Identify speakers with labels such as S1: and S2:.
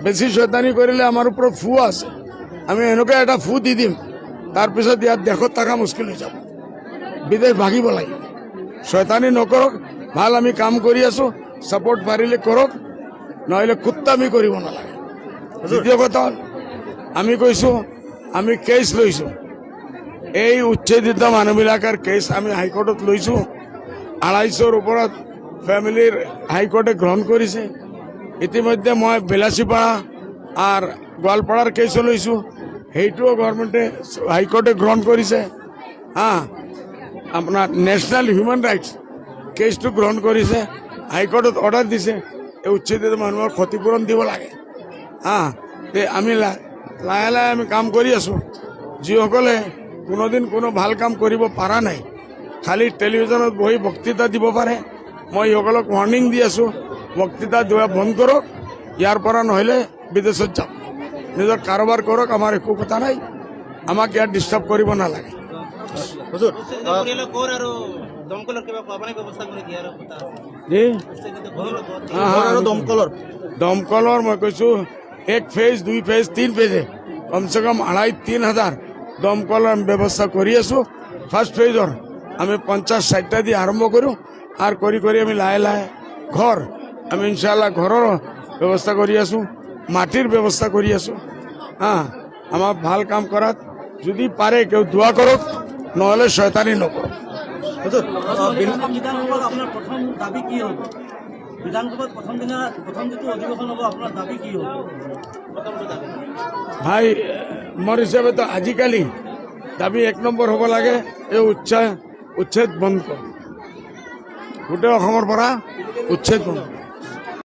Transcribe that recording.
S1: বেছি শয়তানি কৰিলে আমাৰ ওপৰত ফু আছে, আমি এনেকুৱা এটা ফু দি দিম, তাৰপিছত ইয়াত দেশত থকা মুস্কিল হৈ যাব, বিদেশ ভাগিব লাগিব। শয়তানি নকৰক, ভাল আমি কাম কৰি আছো, ছাপোৰ্ট পাৰিলে কৰক, নহ'লে কুত্তামি কৰিব নালাগে। দ্বিতীয় কথা আমি কৈছো, আমি কেছ লৈছো, এই উচ্ছেদিত মানুহবিলাকৰ কেছ আমি হাইকোৰ্টত লৈছো। 250ৰ ওপৰত ফেমিলিৰ হাইকোৰ্টে গ্ৰহণ কৰিছে। ইতিমধ্যে মই বিলাসীপাৰা আৰু গোৱালপাৰাৰ কেছো লৈছো, সেইটোও গভৰ্ণমেণ্টে হাইকোৰ্টে গ্ৰহণ কৰিছে। আপোনাৰ নেশ্যনেল হিউমেন ৰাইটছ কেছটো গ্ৰহণ কৰিছে, হাইকোৰ্টত অৰ্ডাৰ দিছে এই উচ্ছেদিত মানুহৰ ক্ষতিপূৰণ দিব লাগে। আমি লাহে লাহে আমি কাম কৰি আছো। যিসকলে কোনোদিন কোনো ভাল কাম কৰিব পৰা নাই, খালি টেলিভিশ্যনত বহি বক্তৃতা দিব পাৰে, মই সকলক ৱাৰ্ণিং দি আছো, বক্তৃতা দিয়া বন্ধ কৰক, ইয়াৰ পৰা নহ'লে বিদেশত যাওক, নিজৰ কাৰোবাৰ কৰক, আমাৰ একো কথা নাই, আমাক ইয়াত ডিষ্টাৰ্ব কৰিব নালাগে। দমকলৰ মই কৈছো 1 ফেজ 2 ফেজ 3 ফেজে কমচে কম 2,500-3,000 দমকলৰ ব্যৱস্থা কৰি আছো। ফাৰ্ষ্ট ফেজৰ আমি 50-60টা দি আৰম্ভ কৰোঁ, আৰু কৰি কৰি আমি লাহে লাহে ঘৰ আমি ইনশাআল্লাহ ঘৰৰ ব্যৱস্থা কৰি আছো, মাটিৰ ব্যৱস্থা কৰি আছো। আমাৰ ভাল কাম কৰাত যদি পাৰে কেউ দোয়া কৰক, নহ'লে শয়তানি নকৰক।
S2: বিধানসভাত আপোনাৰ প্ৰথম দাবী কি হ'ব? বিধানসভাত প্ৰথম যিটো অধিৱেশন হ'ব, আপোনাৰ দাবী কি হ'ব?
S1: ভাই মোৰ হিচাপেতো আজিকালি দাবী 1 নম্বৰ হ'ব লাগে, এই উচ্ছেদ বন্ধ কৰ, গোটেই অসমৰ পৰা উচ্ছেদ বন্ধ।